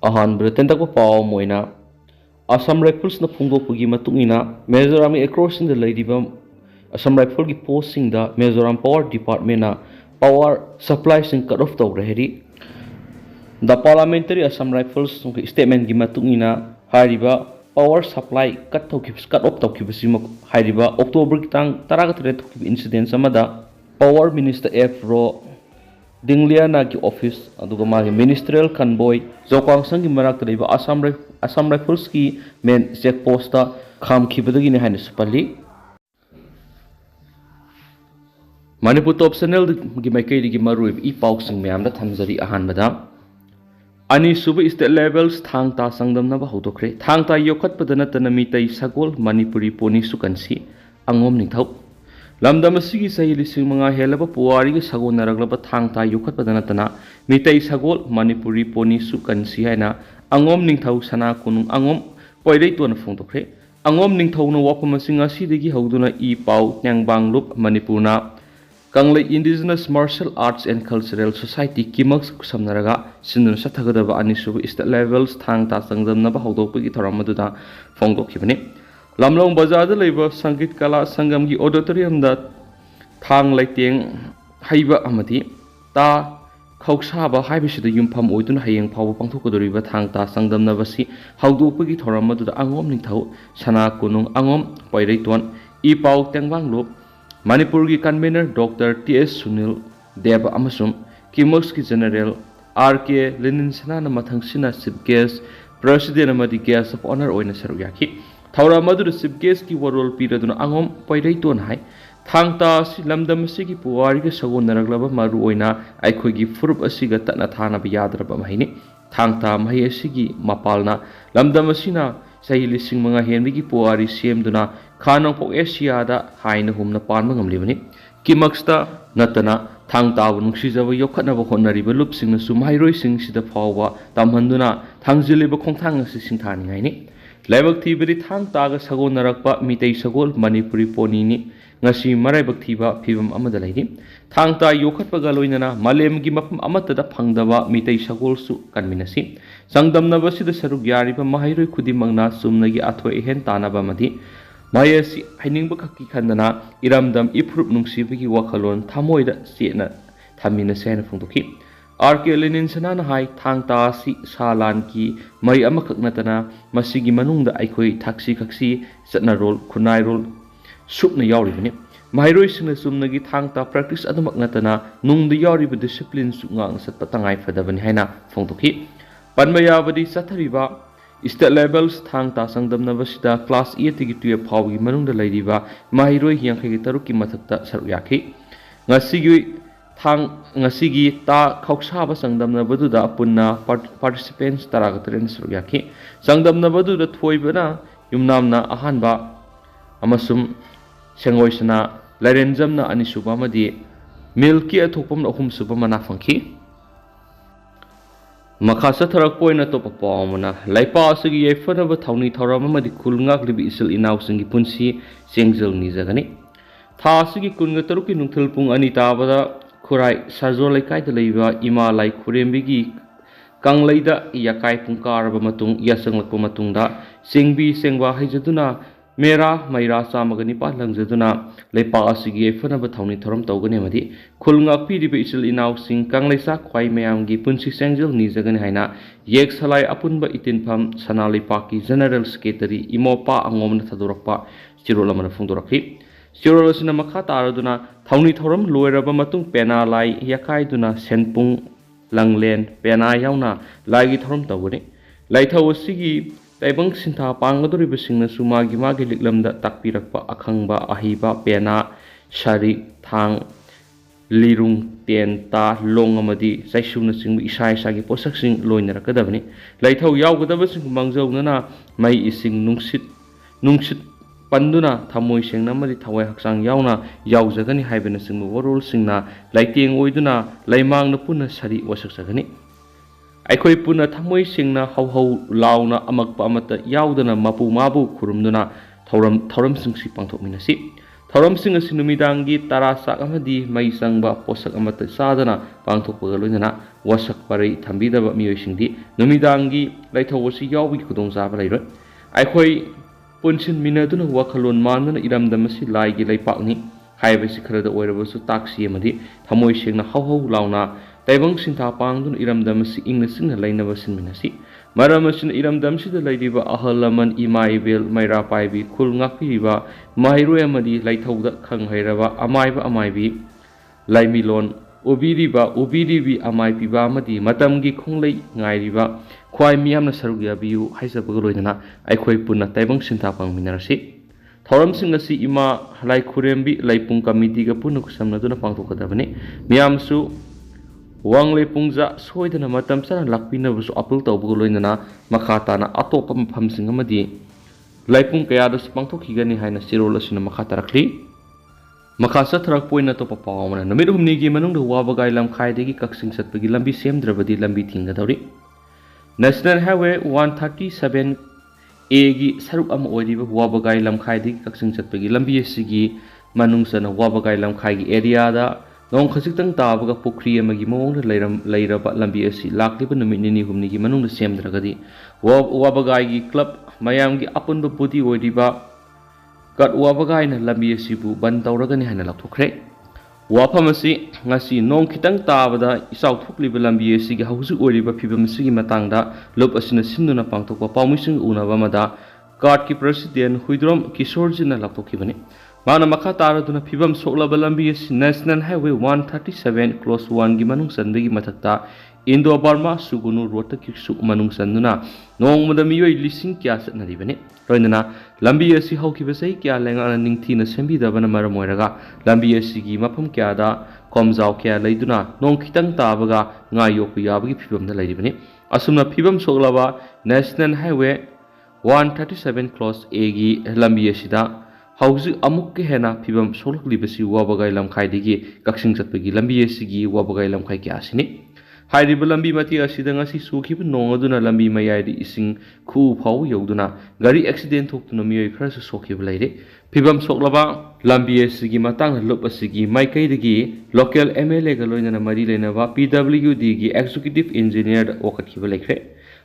अहानबद तेंतक पाव मोइना Assam Riffles na phungdokpagi matungina Mizoram across in the Assam Rifle ki posting da Mizoram Power Department na power supply sing cut off tawre heri the parliamentary Assam Rifles statement gi matungina hariba power supply cut off tawkibasi hariba October kitang taragatret incident samada power minister F ro Dingliana ki office aduga magi ministerial convoy Zokwang sangi marak tariba Assam Rifles ki main check post ta kham khibadagi ne haine supali Manipur top channel gi maikei gi maru I pau sing myam da thamjari ahan bada ani suba state levels thang ta sangdam na ba hodokre thang ta yokhat padana tanami tai sagol Manipuri poni sukansi angom nithau Lamdam asigi sahi lising mga helaba puwari ga sagon naraglaba thang ta yukhat padana tana mitay sagol Manipuri poni sukansi haina angom ningthau sana kunung angom poidai tuan phungtokre angom ningthau na wapamasing asidagi hauduna I pau nyangbang lup Manipurna Kanglei Indigenous Martial Arts and Cultural Society Kimaks samnaraga sinun sathagadaba anisubu state levels thang ta sangdam na ba haudokpagi thoramaduna phongdokhibani Lamlong Bazar Labor Sangit Kala Sangam gi auditorium da thang laiteng haiba amati ta khausa haibisida yumpham oidun hayeng phaw pangthokodoriba thang ta sangdam na basi haudopagi thoram madu angom ningthau sana kunung angom poireiton I pau tengbang lop Manipur gi convener Dr. T.S. Sunil Deva amasum Kimos ki General R.K. Lenin Sanana mathangsina chief guest president amadi guest of honor oina saruyaki Thawra madu chief guest ki warol piraduna angom poireiton hai thangta si lamdam sigi puwari ga sagon naraglaba maru oina aikhoi gi furup asiga tatna thana ba yadraba mahini thangta mahi asigi mapalna lamdam asina sahi lising mga henri gi puwari semduna khanong pok asia da haina humna panma ngamlibani kimaksta natana thangta bu nungsijaba yokhatna ba khonariba lupsing na sumhairoi sing sida phawwa tamhanduna thangjiliba khongthang asi singthani ngaini Laibak thibari thang taga sagon narakpa mitay sagol Manipuri poni ni ngasi maraibak thiba phibam amada laini thang ta yokhat pagaloinana malem gi mapam amatada phangdaba mitay sagol su kanminasi sangdamna basida saruk yariba mahairoi khudimangna sumnagi athoi hen tanaba madi mayasi hainingba khakki khandana iramdam iprup nungsibagi wakhalon thamoida sena thamina sena phungdoki R.K. Lenin Sanana hai thang ta si salan ki mai amakak natana masigi manungda aikoi thaksi khaksi satna rol khunai rol supna yauribani mairoi singna sumnagi thang ta practice adumak natana nungda yauriba discipline sungang satpa tangai fadabani haina phongtoki panmaya badi sathariba state levels thang ta sangdamna basida class 8 gi 12 phawgi manungda lairiba mairoi hiangkhai gi taruk ki mathakta saruyaki ngasigi thang ngasigi ta khausa ba sangdamna baduda punna participants taragatren suryaki sangdamna baduda thoibana yumnamna ahanba amasum sengoisana larenjamna anisuba madi milki athopam ahum suba mana phangki makhasa tharak poina to papamuna laipa asigi yefana ba thawni thawrama madi khulngak libi isil inaw singi punsi sengjel ni jagani tha asigi kunga taruki nungthil pung ani tabada Kurai sarjo laikai da leiba ima lai khurembigi kangleida yakai pungkar ba matung yasanglakpa matungda singbi sengwa haijaduna mera maira samagani pa langjaduna leipa asigi efana ba thawni thoram tawgani madi khulngak piri be isil inaw sing kangleisa khwai mayamgi punsi sengjel ni jagani haina yek salai apunba itinpham sanali paki general secretary imopa angomna thadorakpa chirolamana phungdorakhi Sirolosina makha taraduna thawni thoram loiraba matung pena lai yakaiduna senpung langlen pena yauna laigi thoram tawani laithau asigi taibang sintha pangadori singna sumagi magi liklamda takpirakpa akhangba ahiba pena shari thang lirung tenta long amadi saisuna sing isai sagi posak sing loinarakadabani laithau yawgadaba sing mangjawnana mai ising nungsit Panduna thamoi sengna mari thawai haksang yauna yaujagani haibena singmu warol singna laiteng oiduna laimang na puna sari wasaksagani aikhoi puna thamoi singna hau launa amakpa amata yaudana mapu mabu khurumduna thoram singsi pangthokminasi ꯊꯧꯔꯝꯁꯤꯡ ꯑꯁꯤ ꯅꯨꯃꯤꯗꯥꯡꯒꯤ ꯇꯔꯥꯆꯥꯛ ꯑꯃꯗꯤ ꯃꯩ ꯆꯪꯕ ꯄꯣꯠꯁꯛ ꯑꯃꯠꯇ ꯆꯥꯗꯅ ꯄꯥꯡꯊꯣꯛꯄꯒ ꯂꯣꯏꯅꯅ ꯋꯥꯁꯛ ꯄꯔꯩ ꯊꯝꯕꯤꯗꯕ ꯃꯤꯑꯣꯏꯁꯤꯡꯗꯤ ꯅꯨꯃꯤꯗꯥꯡꯒꯤ ꯂꯩꯊꯧ ꯑꯁꯤ ꯌꯥꯎꯕꯒꯤ ꯈꯨꯗꯣꯡꯆꯥꯕ ꯂꯩꯔꯣꯏ꯫ ꯑꯩꯈꯣꯏ ꯄꯨꯟꯁꯤꯟꯃꯤꯟꯅꯗꯨꯅ ꯋꯥꯈꯜꯂꯣꯟ ꯃꯥꯟꯅꯅ ꯏꯔꯝꯗꯝ ꯑꯁꯤ ꯂꯥꯏꯒꯤ ꯂꯩꯄꯥꯛꯅꯤ ꯍꯥꯏꯕꯁꯤ ꯈꯔꯗ ꯑꯣꯏꯔꯕꯁꯨ ꯇꯥꯛꯁꯤ ꯑꯃꯗꯤ ꯊꯃꯣꯏ ꯁꯦꯡꯅ ꯍꯧ ꯍꯧ ꯂꯥꯎꯅ ꯇꯥꯏꯕꯪ ꯁꯤꯟꯊꯥ ꯄꯥꯡꯗꯨꯅ ꯏꯔꯝꯗꯝ ꯑꯁꯤ ꯏꯪꯅ ꯆꯤꯡꯅ ꯂꯩꯅꯕ ꯁꯤꯟꯃꯤꯟꯅꯁꯤ꯫ ꯃꯔꯝ ꯑꯁꯤꯅ ꯏꯔꯝꯗꯝꯁꯤꯗ ꯂꯩꯔꯤꯕ ꯑꯍꯜ ꯂꯃꯟ ꯏꯃꯥ ꯏꯕꯦꯜ ꯃꯩꯔꯥ ꯄꯥꯏꯕꯤ ꯈꯨꯜ ꯉꯥꯛꯄꯤꯔꯤꯕ ꯃꯍꯩꯔꯣꯏ ꯑꯃꯗꯤ ꯂꯩꯊꯧꯗ ꯈꯪ ꯍꯩꯔꯕ ꯑꯃꯥꯏꯕ ꯑꯃꯥꯏꯕꯤ ꯂꯥꯏꯃꯤꯂꯣꯟ ꯎꯕꯤꯔꯤꯕ ꯎꯕꯤꯔꯤꯕꯤ ꯑꯃꯥꯏ ꯄꯤꯕ ꯑꯃꯗꯤ ꯃꯇꯝꯒꯤ ꯈꯣꯡꯂꯩ ꯉꯥꯏꯔꯤꯕ ꯈ꯭ꯋꯥꯏ ꯃꯤꯌꯥꯝꯅ ꯁꯔꯨꯛ ꯌꯥꯕꯤꯌꯨ ꯍꯥꯏꯖꯕꯒ ꯂꯣꯏꯅꯅ ꯑꯩꯈꯣꯏ ꯄꯨꯟꯅ ꯇꯥꯏꯕꯪ ꯁꯤꯟꯊꯥ ꯄꯥꯡꯃꯤꯟꯅꯔꯁꯤ꯫ ꯊꯧꯔꯝꯁꯤꯡ ꯑꯁꯤ ꯏꯃꯥ ꯂꯥꯏ ꯈꯨꯔꯦꯝꯕꯤ ꯂꯩꯄꯨꯡ ꯀꯃꯤꯇꯤꯒ ꯄꯨꯟꯅ ꯈꯨꯠꯁꯝꯅꯗꯨꯅ ꯄꯥꯡꯊꯣꯛꯀꯗꯕꯅꯤ꯫ ꯃꯤꯌꯥꯝꯁꯨ ꯋꯥꯡꯂꯦ ꯄꯨꯡꯖꯥ ꯁꯣꯏꯗꯅ ꯃꯇꯝ ꯆꯥꯅ ꯂꯥꯛꯄꯤꯅꯕꯁꯨ ꯑꯄꯤꯜ ꯇꯧꯕꯒ ꯂꯣꯏꯅꯅ ꯃꯈꯥ ताना ꯑꯇꯣꯞꯄ ꯃꯐꯝꯁꯤꯡ ꯑꯃꯗꯤ ꯂꯩꯄꯨꯡ ꯀꯌꯥꯗꯁꯨ ꯄꯥꯡꯊꯣꯛꯈꯤꯒꯅꯤ ꯍꯥꯏꯅ ꯆꯦꯔꯣꯜ ꯑꯁꯤꯅ ꯃꯈꯥ ꯇꯥꯔꯛꯂꯤ꯫ ꯃꯈꯥ ꯆꯠꯊꯔꯛꯄ ꯑꯣꯏꯅ ꯑꯇꯣꯞꯄ ꯄꯥꯎ ꯑꯃꯅ ꯅꯨꯃꯤꯠ ꯍꯨꯝꯅꯤꯒꯤ ꯃꯅꯨꯡꯗ ꯋꯥꯕꯒꯥꯏ ꯂꯝꯈꯥꯏꯗꯒꯤ ꯀꯛꯆꯤꯡ ꯆꯠꯄꯒꯤ ꯂꯝꯕꯤ ꯁꯦꯝꯗ꯭ꯔꯕꯗꯤ ꯂꯝꯕꯤ ꯊꯤꯡꯒꯗꯧꯔꯤ꯫ ꯅꯦꯁꯅꯦꯜ ꯍꯥꯏꯋꯦ 137A ꯒꯤ ꯁꯔꯨꯛ ꯑꯃ ꯑꯣꯏꯔꯤꯕ ꯋꯥꯕꯒꯥꯏ ꯂꯝꯈꯥꯏꯗꯒꯤ ꯀꯛꯆꯤꯡ ꯆꯠꯄꯒꯤ ꯂꯝꯕꯤ ꯑꯁꯤꯒꯤ ꯃꯅꯨꯡ ꯆꯟꯅ ꯋꯥꯕꯒꯥꯏ ꯂꯝꯈꯥꯏꯒꯤ ꯑꯦꯔꯤꯌꯥꯗ ꯅꯣꯡ ꯈꯖꯤꯛꯇꯪ ꯇꯥꯕꯒ ꯄꯨꯈ꯭ꯔꯤ ꯑꯃꯒꯤ ꯃꯑꯣꯡꯗ ꯂꯩꯔꯕ ꯂꯝꯕꯤ ꯑꯁꯤ ꯂꯥꯛꯂꯤꯕ ꯅꯨꯃꯤꯠ ꯅꯤꯅꯤ ꯍꯨꯝꯅꯤꯒꯤ ꯃꯅꯨꯡꯗ ꯁꯦꯝꯗ꯭ꯔꯒꯗꯤ ꯋꯥꯕꯒꯥꯏꯒꯤ ꯀ꯭ꯂꯕ ꯃꯌꯥꯝꯒꯤ ꯑꯄꯨꯟꯕ ꯕꯣꯗꯤ ꯑꯣꯏꯔꯤꯕ ꯀꯠ ꯋꯥꯕꯒꯥꯏꯅ ꯂꯝꯕꯤ ꯑꯁꯤꯕꯨ ꯕꯟ ꯇꯧꯔꯒꯅꯤ ꯍꯥꯏꯅ ꯂꯥꯎꯊꯣꯛꯈ꯭ꯔꯦ꯫ ꯋꯥꯐꯝ ꯑꯁꯤ ꯉꯁꯤ ꯅꯣꯡ ꯈꯤꯇꯪ ꯇꯥꯕꯗ ꯏꯆꯥꯎ ꯊꯣꯛꯂꯤꯕ ꯂꯝꯕꯤ ꯑꯁꯤꯒꯤ ꯍꯧꯖꯤꯛ ꯑꯣꯏꯔꯤꯕ ꯐꯤꯕꯝ ꯑꯁꯤꯒꯤ ꯃꯇꯥꯡꯗ ꯂꯨꯞ ꯑꯁꯤꯅ ꯁꯤꯟꯗꯨꯅ ꯄꯥꯡꯊꯣꯛꯄ ꯄꯥꯎꯃꯤꯁꯤꯡ ꯎꯅꯕ ꯑꯃꯗ ꯀꯥꯔꯠꯀꯤ ꯄ꯭ꯔꯁꯤꯗꯦꯟ ꯍꯨꯏꯗ꯭ꯔꯣꯝ ꯀꯤꯁꯣꯔꯖꯤꯅ ꯂꯥꯎꯊꯣꯛꯈꯤꯕꯅꯤ꯫ ꯃꯥꯅ ꯃꯈꯥ ꯇꯥꯔꯗꯨꯅ ꯐꯤꯕꯝ ꯁꯣꯛꯂꯕ ꯂꯝꯕꯤ ꯑꯁꯤ ꯅꯦꯁꯅꯦꯜ ꯍꯥꯏꯋꯦ 137/1 ꯒꯤ ꯃꯅꯨꯡ ꯆꯟꯕꯒꯤ ꯃꯊꯛꯇ ꯏꯟꯗꯣ ꯕꯔꯃꯥ ꯁꯨꯒꯨꯅꯨ ꯔꯣꯗꯇꯒꯤꯁꯨ ꯃꯅꯨꯡ ꯆꯟꯗꯨꯅ ꯅꯣꯡꯃꯗ ꯃꯤꯑꯣꯏ ꯂꯤꯁꯤꯡ ꯀꯌꯥ ꯆꯠꯅꯔꯤꯕꯅꯤ꯫ ꯂꯣꯏꯅꯅ ꯂꯝꯕꯤ ꯑꯁꯤ ꯍꯧꯈꯤꯕ ꯆꯍꯤ ꯀꯌꯥ ꯂꯩꯉꯥꯛꯅ ꯅꯤꯡꯊꯤꯅ ꯁꯦꯝꯕꯤꯗꯕꯅ ꯃꯔꯝ ꯑꯣꯏꯔꯒ ꯂꯝꯕꯤ ꯑꯁꯤꯒꯤ ꯃꯐꯝ ꯀꯌꯥꯗ ꯈꯣꯝꯖꯥꯎ ꯀꯌꯥ ꯂꯩꯗꯨꯅ ꯅꯣꯡ ꯈꯤꯇꯪ ꯇꯥꯕꯒ ꯉꯥ ꯌꯣꯛꯄ ꯌꯥꯕꯒꯤ ꯐꯤꯕꯝꯗ ꯂꯩꯔꯤꯕꯅꯤ꯫ ꯑꯁꯨꯝꯅ ꯐꯤꯕꯝ ꯁꯣꯛꯂꯕ ꯅꯦꯁꯅꯦꯜ ꯍꯥꯏꯋꯦ 137/A ꯒꯤ ꯂꯝꯕꯤ ꯑꯁꯤꯗ ꯍꯧꯖꯤꯛ ꯑꯃꯨꯛꯀ ꯍꯦꯟꯅ ꯐꯤꯕꯝ ꯁꯣꯛꯂꯛꯂꯤꯕꯁꯤ ꯋꯥꯕꯒꯥꯏ ꯂꯝꯈꯥꯏꯗꯒꯤ ꯀꯛꯆꯤꯡ ꯆꯠꯄꯒꯤ ꯂꯝꯕꯤ ꯑꯁꯤꯒꯤ ꯋꯥꯕꯒꯥꯏ ꯂꯝꯈꯥꯏ ꯀꯌꯥ ꯑꯁꯤꯅꯤ꯫ ꯍꯥꯏꯔꯤꯕ ꯂꯝꯕꯤ ꯃꯇꯦꯛ ꯑꯁꯤꯗ ꯉꯁꯤ ꯆꯨꯈꯤꯕ ꯅꯣꯡ ꯑꯗꯨꯅ ꯂꯝꯕꯤ ꯃꯌꯥꯏꯗ ꯏꯁꯤꯡ ꯈꯨꯎ ꯐꯥꯎꯕ ꯌꯧꯗꯨꯅ ꯒꯥꯔꯤ ꯑꯦꯛꯁꯤꯗꯦꯟ ꯊꯣꯛꯇꯨꯅ ꯃꯤꯑꯣꯏ ꯈꯔꯁꯨ ꯁꯣꯛꯈꯤꯕ ꯂꯩꯔꯦ꯫ ꯐꯤꯕꯝ ꯁꯣꯛꯂꯕ ꯂꯝꯕꯤ ꯑꯁꯤꯒꯤ ꯃꯇꯥꯡꯗ ꯂꯨꯞ ꯑꯁꯤꯒꯤ ꯃꯥꯏꯀꯩꯗꯒꯤ ꯂꯣꯀꯦꯜ MLAꯒ ꯂꯣꯏꯅꯅ ꯃꯔꯤ ꯂꯩꯅꯕ PWDꯒꯤ ꯑꯦꯛꯖꯤꯀ꯭ꯌꯨꯇꯤꯚ ꯏꯟꯖꯤꯅꯤꯌꯔꯗ ꯋꯥꯀꯠꯈꯤꯕ ꯂꯩꯈ꯭ꯔꯦ꯫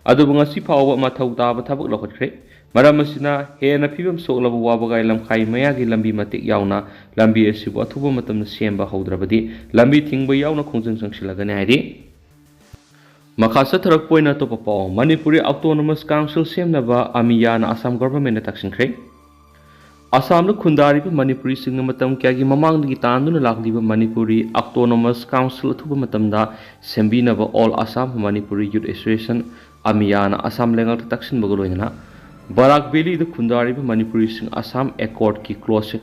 ꯑꯗꯨꯕꯨ ꯉꯁꯤ ꯐꯥꯎꯕ ꯃꯊꯧ ꯇꯥꯕ ꯊꯕꯛ ꯂꯧꯈꯠꯈ꯭ꯔꯦ꯫ ꯃꯔꯝ ꯑꯁꯤꯅ ꯍꯦꯟꯅ ꯐꯤꯕꯝ ꯁꯣꯛꯂꯕ ꯋꯥꯕꯒꯥꯏ ꯂꯝꯈꯥꯏ ꯃꯌꯥꯒꯤ ꯂꯝꯕꯤ ꯃꯇꯦꯛ ꯌꯥꯎꯅ ꯂꯝꯕꯤ ꯑꯁꯤꯕꯨ ꯑꯊꯨꯕ ꯃꯇꯝꯗ ꯁꯦꯝꯕ ꯍꯧꯗ꯭ꯔꯕꯗꯤ ꯂꯝꯕꯤ ꯊꯤꯡꯕ ꯌꯥꯎꯅ ꯈꯣꯡꯖꯪ ꯆꯪꯁꯤꯜꯂꯒꯅꯤ ꯍꯥꯏꯔꯤ꯫ ꯃꯈꯥ ꯆꯠꯊꯔꯛꯄ ꯑꯣꯏꯅ ꯑꯇꯣꯞꯄ ꯄꯥꯎ ꯃꯅꯤꯄꯨꯔꯤ ꯑꯣꯇꯣꯅꯣꯃꯁ ꯀꯥꯎꯟꯁꯤꯜ ꯁꯦꯝꯅꯕ ꯑꯃꯤꯌꯥꯅ ꯑꯁꯥꯝ ꯒꯚꯔꯟꯃꯦꯟꯠꯅ ꯇꯛꯁꯤꯟꯈ꯭ꯔꯦ꯫ ꯑꯁꯥꯝꯗ ꯈꯨꯟꯗꯥꯔꯤꯕ ꯃꯅꯤꯄꯨꯔꯤꯁꯤꯡꯅ ꯃꯇꯝ ꯀꯌꯥꯒꯤ ꯃꯃꯥꯡꯗꯒꯤ ꯇꯥꯟꯗꯨꯅ ꯂꯥꯛꯂꯤꯕ ꯃꯅꯤꯄꯨꯔꯤ ꯑꯣꯇꯣꯅꯣꯃꯁ ꯀꯥꯎꯟꯁꯤꯜ ꯑꯊꯨꯕ ꯃꯇꯝꯗ ꯁꯦꯝꯕꯤꯅꯕ ꯑꯣꯜ ꯑꯁꯥꯝ ꯃꯅꯤꯄꯨꯔꯤ ꯌꯨꯠ ꯑꯦꯁꯣꯁꯤꯌꯦꯁꯟ ꯑꯃꯤꯌꯥꯅ ꯑꯁꯥꯝ ꯂꯩꯉꯥꯛꯇ ꯇꯛꯁꯤꯟꯕꯒ ꯂꯣꯏꯅꯅ ꯕꯔꯥꯛ ꯚꯦꯂꯤꯗ ꯈꯨꯟꯗꯥꯔꯤꯕ ꯃꯅꯤꯄꯨꯔꯤꯁꯤꯡ ꯑꯁꯥꯝ ꯑꯦꯀꯣꯔꯗꯀꯤ ꯀ꯭ꯂꯣꯖ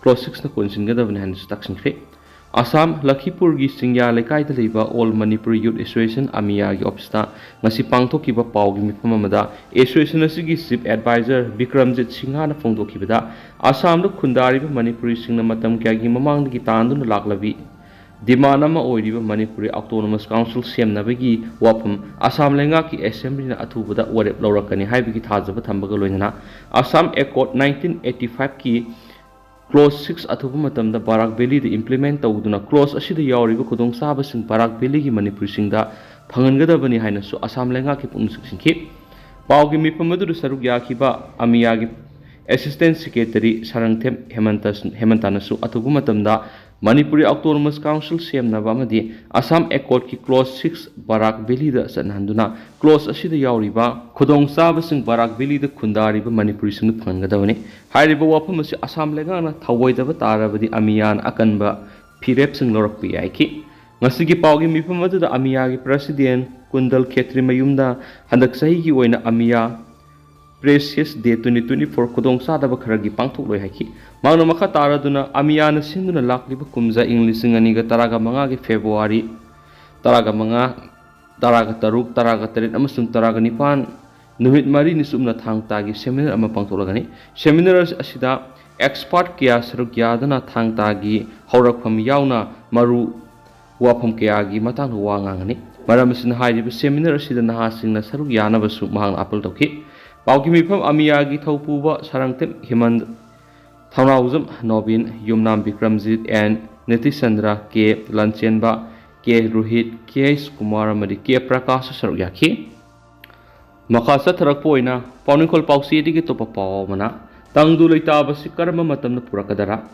6ꯅ ꯀꯣꯟꯁꯤꯟꯒꯗꯕꯅꯤ ꯍꯥꯏꯅꯁꯨ ꯇꯛꯁꯤꯟꯈ꯭ꯔꯦ꯫ ꯑꯁꯥꯝ ꯂꯈꯤꯄꯨꯔꯒꯤ ꯆꯤꯡꯌꯥ ꯂꯩꯀꯥꯏꯗ ꯂꯩꯕ ꯑꯣꯜ ꯃꯅꯤꯄꯨꯔꯤ ꯌꯨꯠ ꯑꯦꯁꯣꯁꯤꯌꯦꯁꯟ ꯑꯃꯤꯌꯥꯒꯤ ꯑꯣꯐꯤꯁꯇ ꯉꯁꯤ ꯄꯥꯡꯊꯣꯛꯈꯤꯕ ꯄꯥꯎꯒꯤ ꯃꯤꯐꯝ ꯑꯃꯗ ꯑꯦꯁꯣꯁꯤꯌꯦꯁꯟ ꯑꯁꯤꯒꯤ ꯆꯤꯐ ꯑꯦꯗꯚꯥꯏꯖꯔ ꯕꯤꯀ꯭ꯔꯝꯖꯤꯠ ꯁꯤꯡꯍꯅ ꯐꯣꯡꯗꯣꯛꯈꯤꯕꯗ ꯑꯁꯥꯝꯗ ꯈꯨꯟꯗꯥꯔꯤꯕ ꯃꯅꯤꯄꯨꯔꯤꯁꯤꯡꯅ ꯃꯇꯝ ꯀꯌꯥꯒꯤ ꯃꯃꯥꯡꯗꯒꯤ ꯇꯥꯟꯗꯨꯅ ꯂꯥꯛꯂꯕꯤ ꯗꯤꯃꯥꯟ ꯑꯃ ꯑꯣꯏꯔꯤꯕ ꯃꯅꯤꯄꯨꯔꯤ ꯑꯣꯇꯣꯅꯣꯃꯁ ꯀꯥꯎꯟꯁꯤꯜ ꯁꯦꯝꯅꯕꯒꯤ ꯋꯥꯐꯝ ꯑꯁꯥꯝ ꯂꯩꯉꯥꯛꯀꯤ ꯑꯦꯁꯦꯝꯕ꯭ꯂꯤꯅ ꯑꯊꯨꯕꯗ ꯋꯥꯔꯦꯞ ꯂꯧꯔꯛꯀꯅꯤ ꯍꯥꯏꯕꯒꯤ ꯊꯥꯖꯕ ꯊꯝꯕꯒ ꯂꯣꯏꯅꯅ ꯑꯁꯥꯝ ꯑꯦꯀꯣꯔꯗ 1985ꯀꯤ ꯀ꯭ꯂꯣꯖ 6 ꯑꯊꯨꯕ ꯃꯇꯝꯗ ꯕꯔꯥꯛ ꯚꯦꯂꯤꯗ ꯏꯝꯄ꯭ꯂꯤꯃꯦꯟꯠ ꯇꯧꯗꯨꯅ ꯀ꯭ꯂꯣꯖ ꯑꯁꯤꯗ ꯌꯥꯎꯔꯤꯕ ꯈꯨꯗꯣꯡꯆꯥꯕꯁꯤꯡ ꯕꯔꯥꯛ ꯚꯦꯂꯤꯒꯤ ꯃꯅꯤꯄꯨꯔꯤꯁꯤꯡꯗ ꯐꯪꯍꯟꯒꯗꯕꯅꯤ ꯍꯥꯏꯅꯁꯨ ꯑꯁꯥꯝ ꯂꯩꯉꯥꯛꯀꯤ ꯄꯨꯛꯅꯤꯡ ꯆꯤꯡꯁꯤꯟꯈꯤ꯫ ꯄꯥꯎꯒꯤ ꯃꯤꯐꯝ ꯑꯗꯨꯗ ꯁꯔꯨꯛ ꯌꯥꯈꯤꯕ ꯑꯃꯤꯌꯥꯒꯤ ꯑꯦꯁꯤꯁꯇꯦꯟꯠ ꯁꯦꯀ꯭ꯔꯦꯇꯔꯤ ꯁꯥꯔꯪꯊꯦꯝ ꯍꯦꯃꯟꯇꯅꯁꯨ ꯑꯊꯨꯕ ꯃꯇꯝꯗ ꯃꯅꯤꯄꯨꯔꯤ ꯑꯣꯇꯣꯅꯣꯃꯁ ꯀꯥꯎꯟꯁꯤꯜ ꯁꯦꯝꯅꯕ ꯑꯃꯗꯤ Assam ꯑꯦꯀꯣꯔꯗꯀꯤ close 6 Barak valid ꯆꯠꯅꯍꯟꯗꯨꯅ close ꯑꯁꯤꯗ ꯌꯥꯎꯔꯤꯕ ꯈꯨꯗꯣꯡꯆꯥꯕꯁꯤꯡ ꯕꯔꯥꯛ ꯚꯦꯂꯤꯗ ꯈꯨꯟꯗꯥꯔꯤꯕ ꯃꯅꯤꯄꯨꯔꯤꯁꯤꯡꯗ ꯐꯪꯍꯟꯒꯗꯕꯅꯤ꯫ ꯍꯥꯏꯔꯤꯕ ꯋꯥꯐꯝ ꯑꯁꯤ ꯑꯁꯥꯝ ꯂꯩꯉꯥꯛꯅ ꯊꯧꯑꯣꯏꯗꯕ ꯇꯥꯔꯕꯗꯤ ꯑꯃꯤꯌꯥꯅ ꯑꯀꯟꯕ ꯐꯤꯔꯦꯞꯁꯤꯡ ꯂꯧꯔꯛꯄ ꯌꯥꯏꯈꯤ꯫ ꯉꯁꯤꯒꯤ ꯄꯥꯎꯒꯤ ꯃꯤꯐꯝ ꯑꯗꯨꯗ ꯑꯃꯤꯌꯥꯒꯤ ꯄ꯭ꯔꯁꯤꯗꯦꯟꯠ ꯀꯨꯟꯗꯜ ꯈꯦꯇ꯭ꯔꯤꯃꯌꯨꯝꯗ ꯍꯟꯗꯛ ꯆꯍꯤꯒꯤ ꯑꯣꯏꯅ ꯑꯃꯤꯌꯥ ꯄ꯭ꯔꯦꯁꯤꯌꯁ ꯗꯦ 2024 ꯈꯨꯗꯣꯡꯆꯥꯗꯕ ꯈꯔꯒꯤ ꯄꯥꯡꯊꯣꯛꯂꯣꯏ ꯍꯥꯏꯈꯤ꯫ ꯃꯍꯥꯛꯅ ꯃꯈꯥ ꯇꯥꯔꯗꯨꯅ ꯑꯃꯤꯌꯥꯅ ꯁꯤꯟꯗꯨꯅ ꯂꯥꯛꯂꯤꯕ ꯀꯨꯝꯖꯥ ꯏꯪ 2015ꯒꯤ ꯐꯦꯕ꯭ꯔꯨꯋꯥꯔꯤ 15, 13, 18 ꯑꯃꯁꯨꯡ 19 ꯅꯨꯃꯤꯠ 4ꯅꯤ ꯆꯨꯞꯅ ꯊꯥꯡ ꯇꯥꯒꯤ ꯁꯦꯃꯤꯅꯥꯔ ꯑꯃ ꯄꯥꯡꯊꯣꯛꯂꯒꯅꯤ꯫ ꯁꯦꯃꯤꯅꯥꯔ ꯑꯁꯤꯗ ꯑꯦꯛꯁꯄꯔꯠ कया सरुक यादना थांग तागी हौरकफम यावना मरु वाफम कयागी मतंग वांगांगनी मरम सिन हाइरिब सेमिनार सिदा नहासिंगना सरुक यानबसु महंग upper तौखि पाउकी मिफम अमियागी थौपुबा सरंगतेम हिमंद Thongauzam Nobin, Yumnam Bikramjit and Nitisandra K. Lanchenba, K. Ruhit, K. Kumar Madi K. Prakash Saryaki. Makasa Tarapoina, Paunikol Pausi Digi Topapamana, Tangdu Litabasi Karma Matam Purakadara.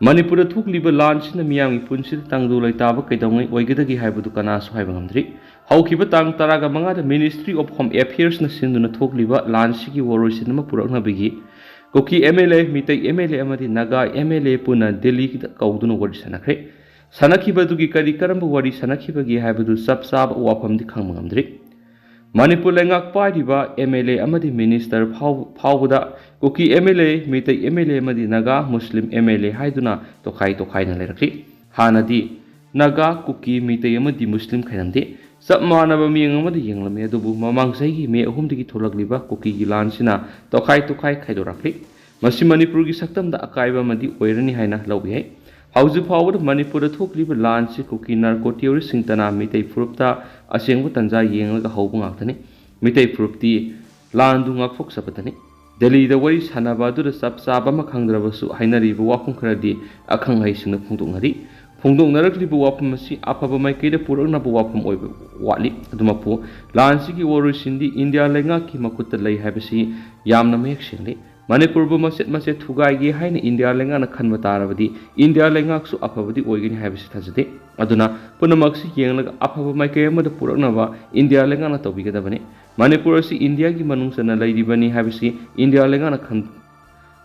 Manipura took liver lunch in the Miami Punchi, Tangdu Litaba Kadongi, Wagitaki Habudukanas Havangamdri. How keep a tang Taragamanga, the Ministry of Home Affairs Nasinduna took liver lunch, Waro Cinema Purakna Bigi. Koki MLA, Mita MLA Amadi Naga, MLA Puna, Delhi, Kaudun Wadi Sanakre. Sanaki Baduki Kadi Karambu Wadi Sanaki Bagi Habudu Sab Wapam the Kangamdri. Manipur Langak Padiba, MLA Amadi Minister Pauda, Koki MLA, Mita MLA Amadi Naga, Muslim MLA Haiduna, Tokai Tokaina Leraki. Hanadi, Naga, Koki, Mita Amadi Muslim Kanamdi. Submanaba Miamadi Yanglame, Dubu, Mamang Sahi, me whom the Tolagliba, Koki Lansina, Tokai Kaidorakli. Masimanipurgi Saktam, the Akaiba Madi, Oirani Haina, Lobi. House of Power of Manipur took liver Lansi, Koki Narcotiori Sintana, Mite Frupta, Asengu Tanza Yang, the Hobung Actani, Mite Frupti, Landunga Foxapatani. Delhi the ways Hanabadu the Sab Makandravasu, Hainari, Wakum Kradi, Akang Hasin of Pungari. Pungdong Narakli Buapamasi, Apabamaki, the Purana Buapam Wali, Dumapo, Lansiki Warriors in the India Lenga, Kimakuta Lay Habasi, Yamna Mexingly. Manipur Maset Maset Tugai, Hain India Lenga, Kanmataravadi, India Lengaxu, Apavadi, Oigin Habisitazade, Aduna, Punamaxi, Yang, Apabamaki, the Puranava, India Lengana Tobigadavani, Manipur si India Gimanungsana Lady Bani Habisi, India Lengana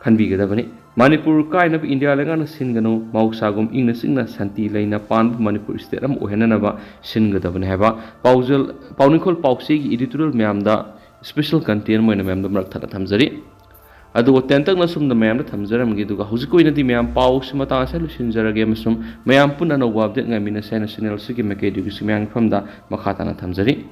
can be Gadavani. Manipur kind of India Lagana Singano, Mausagum, Igna Santi Lena Pan, Manipur Steram, Ohenanava, Singadavan Hava, Paunicol Pausi, editorial Mamda, special containment of Mamda Martha Tamzari. Adu Tentang Nasum the Mam Tamzaram Giduga, Husko in the Mam Paus, Mata Solution Zaragamsum, Mayam Punana Wabdet, Namina Senational Siki Makadu, Siman from the Makatana Tamzari.